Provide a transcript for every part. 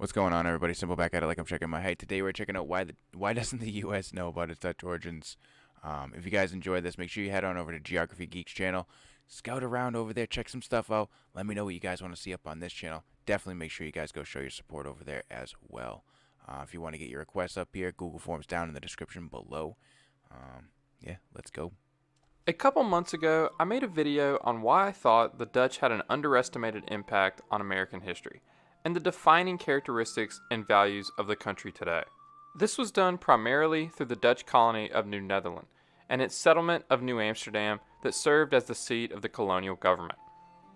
What's going on, everybody? Simple back at it like I'm checking my height. Today we're checking out why doesn't the U.S. know about its Dutch origins. If you guys enjoyed this, make sure you head on over to Geography Geeks channel. Scout around over there, check some stuff out. Let me know what you guys want to see up on this channel. Definitely make sure you guys go show your support over there as well. If you want to get your requests up here, Google Forms down in the description below. Yeah, let's go. A couple months ago, I made a video on why I thought the Dutch had an underestimated impact on American history, and the defining characteristics and values of the country today. This was done primarily through the Dutch colony of New Netherland, and its settlement of New Amsterdam that served as the seat of the colonial government.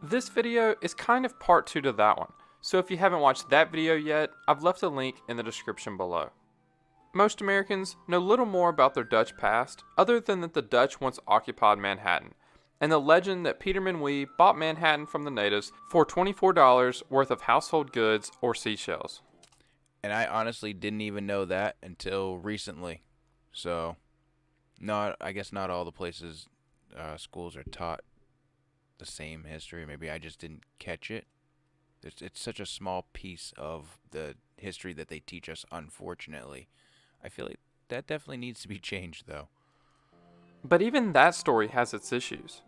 This video is kind of part 2 to that one, so if you haven't watched that video yet, I've left a link in the description below. Most Americans know little more about their Dutch past, other than that the Dutch once occupied Manhattan, and the legend that Peter Minuit bought Manhattan from the natives for $24 worth of household goods or seashells. And I honestly didn't even know that until recently. So, I guess not all the places, schools are taught the same history. Maybe I just didn't catch it. It's such a small piece of the history that they teach us, unfortunately. I feel like that definitely needs to be changed, though. But even that story has its issues.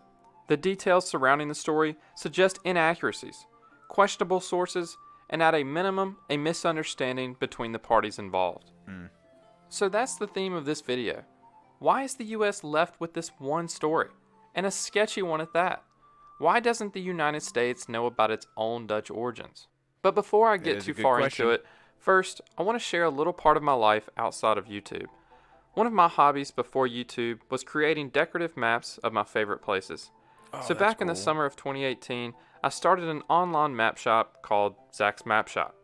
The details surrounding the story suggest inaccuracies, questionable sources, and at a minimum, a misunderstanding between the parties involved. So that's the theme of this video. Why is the U.S. left with this one story, and a sketchy one at that? Why doesn't the United States know about its own Dutch origins? But before I get too far into it, first, I want to share a little part of my life outside of YouTube. One of my hobbies before YouTube was creating decorative maps of my favorite places. So back in the summer of 2018, I started an online map shop called Zach's Map Shop.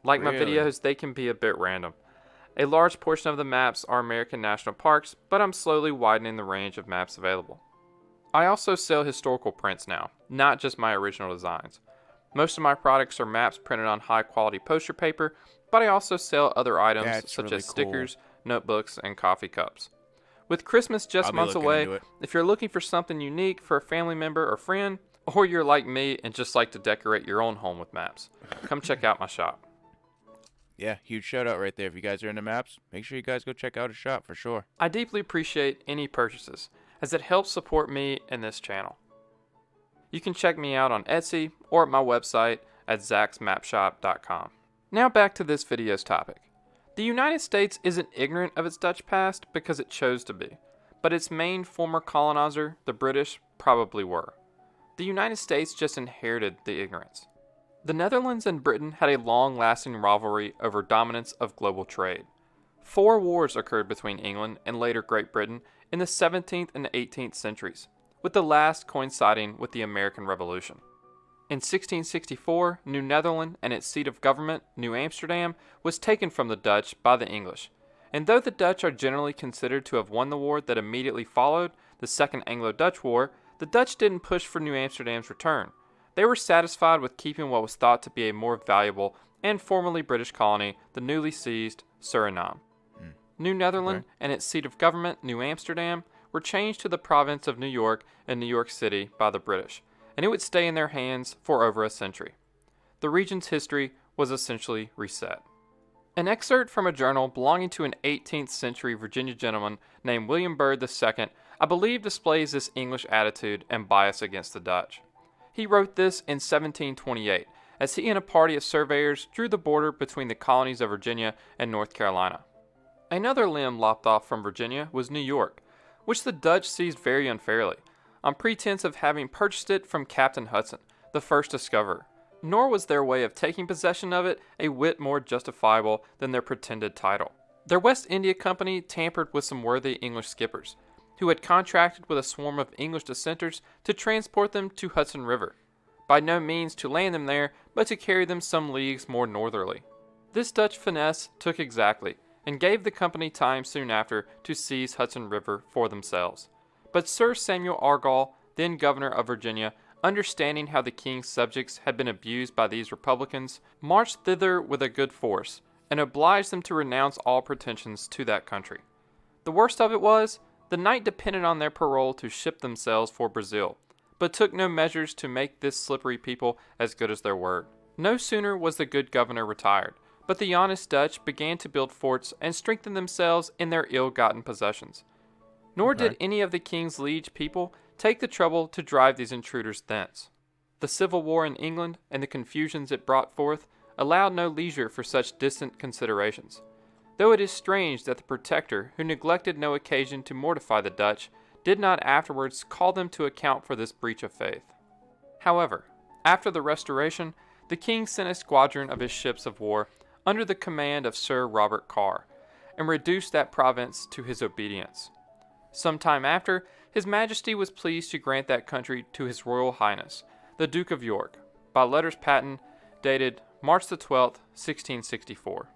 Like my videos, they can be a bit random. A large portion of the maps are American national parks, but I'm slowly widening the range of maps available. I also sell historical prints now, not just my original designs. Most of my products are maps printed on high quality poster paper, but I also sell other items such as stickers, notebooks, and coffee cups. With Christmas just months away, if you're looking for something unique for a family member or friend, or you're like me and just like to decorate your own home with maps, come check out my shop. Yeah, huge shout out right there. If you guys are into maps, make sure you guys go check out a shop for sure. I deeply appreciate any purchases, as it helps support me and this channel. You can check me out on Etsy or at my website at zacksmapshop.com. Now back to this video's topic. The United States isn't ignorant of its Dutch past because it chose to be, but its main former colonizer, the British, probably were. The United States just inherited the ignorance. The Netherlands and Britain had a long-lasting rivalry over dominance of global trade. 4 wars occurred between England and later Great Britain in the 17th and 18th centuries, with the last coinciding with the American Revolution. In 1664, New Netherland and its seat of government, New Amsterdam, was taken from the Dutch by the English. And though the Dutch are generally considered to have won the war that immediately followed, the Second Anglo-Dutch War, the Dutch didn't push for New Amsterdam's return. They were satisfied with keeping what was thought to be a more valuable and formerly British colony, the newly seized Suriname. New Netherland and its seat of government, New Amsterdam, were changed to the province of New York and New York City by the British, and it would stay in their hands for over a century. The region's history was essentially reset. An excerpt from a journal belonging to an 18th century Virginia gentleman named William Byrd II, I believe displays this English attitude and bias against the Dutch. He wrote this in 1728, as he and a party of surveyors drew the border between the colonies of Virginia and North Carolina. Another limb lopped off from Virginia was New York, which the Dutch seized very unfairly, on pretense of having purchased it from Captain Hudson, the first discoverer. Nor was their way of taking possession of it a whit more justifiable than their pretended title. Their West India Company tampered with some worthy English skippers, who had contracted with a swarm of English dissenters to transport them to Hudson River, by no means to land them there, but to carry them some leagues more northerly. This Dutch finesse took exactly, and gave the company time soon after to seize Hudson River for themselves. But Sir Samuel Argall, then governor of Virginia, understanding how the king's subjects had been abused by these Republicans, marched thither with a good force, and obliged them to renounce all pretensions to that country. The worst of it was, the knight depended on their parole to ship themselves for Brazil, but took no measures to make this slippery people as good as their word. No sooner was the good governor retired, but the honest Dutch began to build forts and strengthen themselves in their ill-gotten possessions. Nor Okay. did any of the king's liege people take the trouble to drive these intruders thence. The Civil War in England and the confusions it brought forth allowed no leisure for such distant considerations, though it is strange that the Protector, who neglected no occasion to mortify the Dutch, did not afterwards call them to account for this breach of faith. However, after the Restoration, the king sent a squadron of his ships of war under the command of Sir Robert Carr, and reduced that province to his obedience. Some time after, his Majesty was pleased to grant that country to his Royal Highness, the Duke of York, by letters patent dated March the 12th, 1664.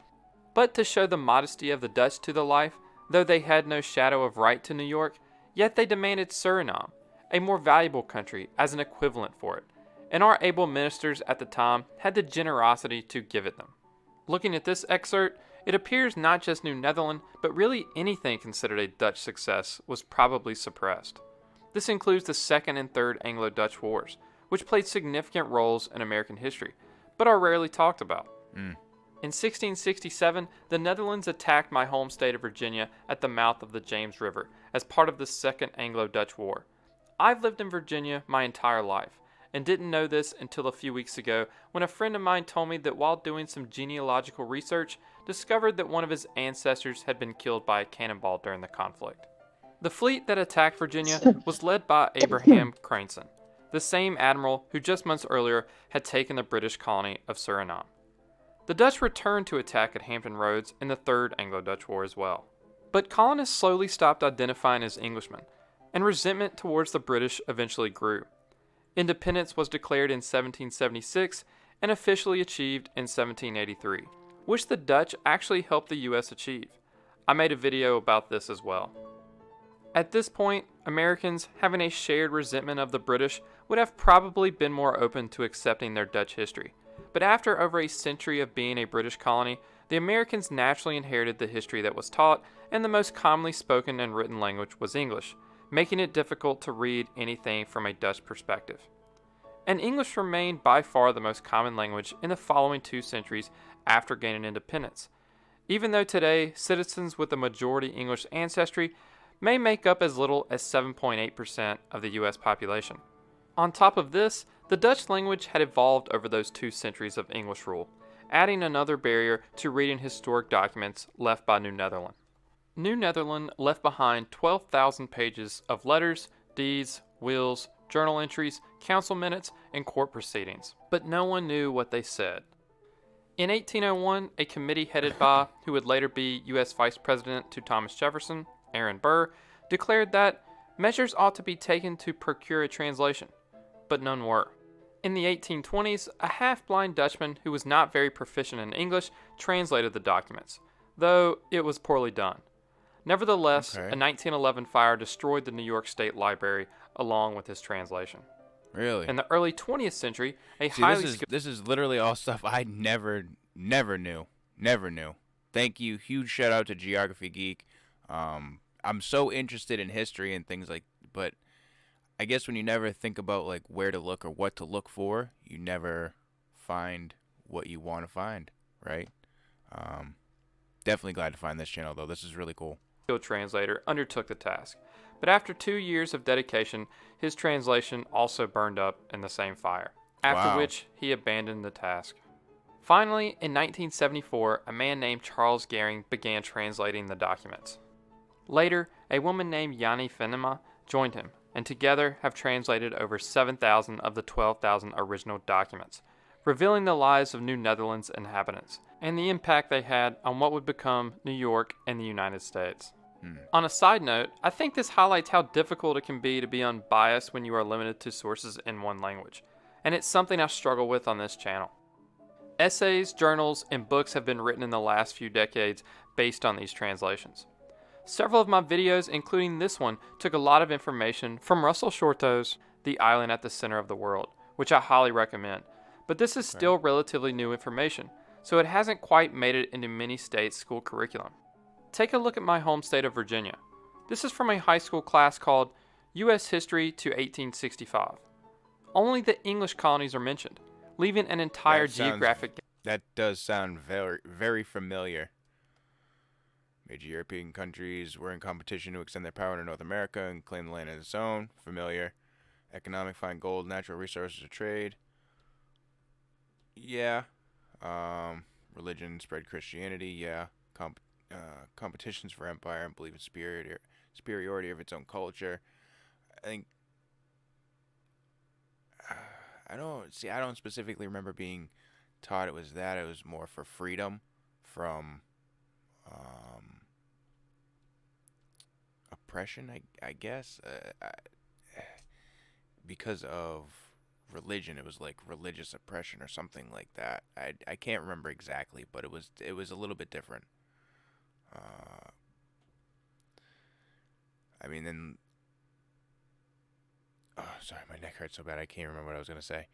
But to show the modesty of the Dutch to the life, though they had no shadow of right to New York, yet they demanded Suriname, a more valuable country, as an equivalent for it, and our able ministers at the time had the generosity to give it them. Looking at this excerpt, it appears not just New Netherland, but really anything considered a Dutch success was probably suppressed. This includes the Second and Third Anglo-Dutch Wars, which played significant roles in American history, but are rarely talked about. In 1667, the Netherlands attacked my home state of Virginia at the mouth of the James River as part of the Second Anglo-Dutch War. I've lived in Virginia my entire life, and didn't know this until a few weeks ago when a friend of mine told me that while doing some genealogical research, discovered that one of his ancestors had been killed by a cannonball during the conflict. The fleet that attacked Virginia was led by Abraham Cranston, the same admiral who just months earlier had taken the British colony of Suriname. The Dutch returned to attack at Hampton Roads in the Third Anglo-Dutch War as well. But colonists slowly stopped identifying as Englishmen, and resentment towards the British eventually grew. Independence was declared in 1776 and officially achieved in 1783, which the Dutch actually helped the U.S. achieve. I made a video about this as well. At this point, Americans, having a shared resentment of the British, would have probably been more open to accepting their Dutch history. But after over a century of being a British colony, the Americans naturally inherited the history that was taught, and the most commonly spoken and written language was English, making it difficult to read anything from a Dutch perspective. And English remained by far the most common language in the following 2 centuries after gaining independence, even though today citizens with a majority English ancestry may make up as little as 7.8% of the U.S. population. On top of this, the Dutch language had evolved over those 2 centuries of English rule, adding another barrier to reading historic documents left by New Netherland. New Netherland left behind 12,000 pages of letters, deeds, wills, journal entries, council minutes, and court proceedings, but no one knew what they said. In 1801, a committee headed by who would later be U.S. Vice President to Thomas Jefferson, Aaron Burr, declared that measures ought to be taken to procure a translation, but none were. In the 1820s, a half-blind Dutchman who was not very proficient in English translated the documents, though it was poorly done. Nevertheless, a 1911 fire destroyed the New York State Library along with his translation. Really? In the early 20th century, This is literally all stuff I never knew. Never knew. Thank you. Huge shout out to Geography Geek. I'm so interested in history and things but I guess when you never think about like where to look or what to look for, you never find what you want to find, right? Definitely glad to find this channel though. This is really cool. Translator undertook the task, but after 2 years of dedication, his translation also burned up in the same fire, after which he abandoned the task. Finally, in 1974, a man named Charles Gehring began translating the documents. Later, a woman named Yanni Venema joined him, and together have translated over 7,000 of the 12,000 original documents, revealing the lives of New Netherlands inhabitants and the impact they had on what would become New York and the United States. On a side note, I think this highlights how difficult it can be to be unbiased when you are limited to sources in one language, and it's something I struggle with on this channel. Essays, journals, and books have been written in the last few decades based on these translations. Several of my videos, including this one, took a lot of information from Russell Shorto's The Island at the Center of the World, which I highly recommend. But this is still relatively new information, so it hasn't quite made it into many states' school curriculum. Take a look at my home state of Virginia. This is from a high school class called U.S. History to 1865. Only the English colonies are mentioned, leaving an entire That sounds- geographic. That does sound very, very familiar. Major European countries were in competition to extend their power to North America and claim the land as its own. Familiar. Economic, find gold, natural resources, or trade. Yeah. Religion, spread Christianity. Yeah. Competitions for empire and believe in superiority of its own culture. I think. I don't specifically remember being taught it was that. It was more for freedom from oppression, I guess. Because of religion, it was like religious oppression or something like that. I can't remember exactly, but it was a little bit different. I mean, then. Oh, sorry, my neck hurts so bad I can't remember what I was gonna say.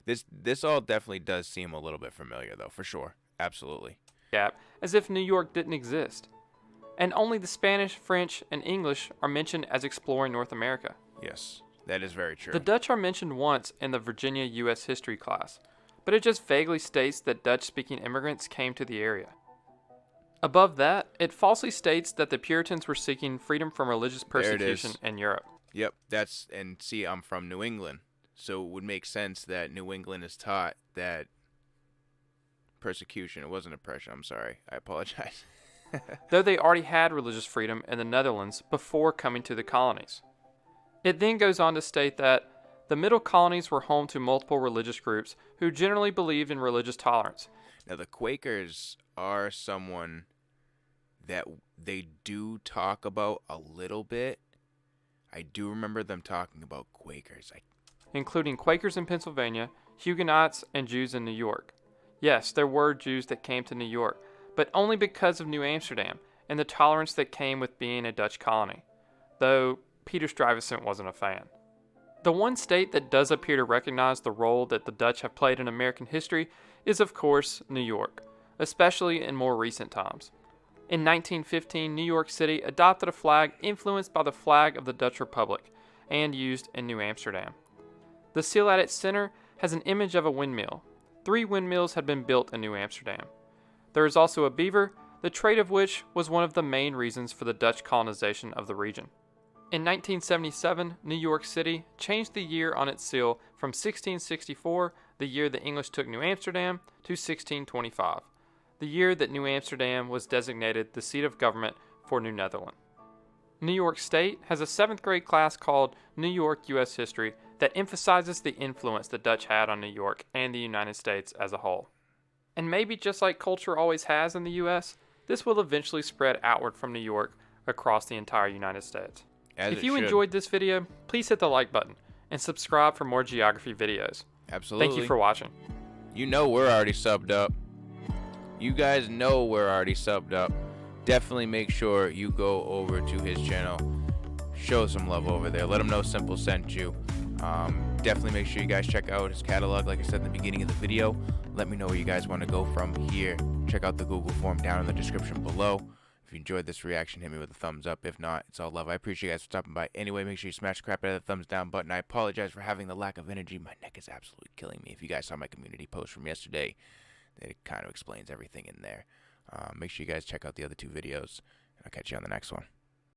This all definitely does seem a little bit familiar, though, for sure. Absolutely. Gap, as if New York didn't exist. And only the Spanish, French, and English are mentioned as exploring North America. Yes, that is very true. The Dutch are mentioned once in the Virginia U.S. history class, but it just vaguely states that Dutch-speaking immigrants came to the area. Above that, it falsely states that the Puritans were seeking freedom from religious persecution in Europe. Yep, and see, I'm from New England, so it would make sense that New England is taught that persecution, it wasn't oppression, I'm sorry, I apologize. Though they already had religious freedom in the Netherlands before coming to the colonies. It then goes on to state that the middle colonies were home to multiple religious groups who generally believed in religious tolerance. Now, the Quakers are someone that they do talk about a little bit. I do remember them talking about Quakers. Including Quakers in Pennsylvania, Huguenots, and Jews in New York. Yes, there were Jews that came to New York, but only because of New Amsterdam and the tolerance that came with being a Dutch colony, though Peter Stuyvesant wasn't a fan. The one state that does appear to recognize the role that the Dutch have played in American history is, of course, New York, especially in more recent times. In 1915, New York City adopted a flag influenced by the flag of the Dutch Republic and used in New Amsterdam. The seal at its center has an image of a windmill. 3 windmills had been built in New Amsterdam. There is also a beaver, the trade of which was one of the main reasons for the Dutch colonization of the region. In 1977, New York City changed the year on its seal from 1664, the year the English took New Amsterdam, to 1625, the year that New Amsterdam was designated the seat of government for New Netherland. New York State has a 7th grade class called New York U.S. History that emphasizes the influence the Dutch had on New York and the United States as a whole. And maybe just like culture always has in the U.S., this will eventually spread outward from New York across the entire United States. If you enjoyed this video, please hit the like button and subscribe for more geography videos. Absolutely. Thank you for watching. You know we're already subbed up. You guys know we're already subbed up. Definitely make sure you go over to his channel. Show some love over there. Let him know Simple sent you. Definitely make sure you guys check out his catalog, like I said in the beginning of the video. Let me know where you guys want to go from here. Check out the Google form down in the description below. If you enjoyed this reaction, hit me with a thumbs up. If not, it's all love. I appreciate you guys for stopping by. Anyway, make sure you smash the crap out of the thumbs down button. I apologize for having the lack of energy. My neck is absolutely killing me. If you guys saw my community post from yesterday, it kind of explains everything in there. Make sure you guys check out the other 2 videos, and I'll catch you on the next one.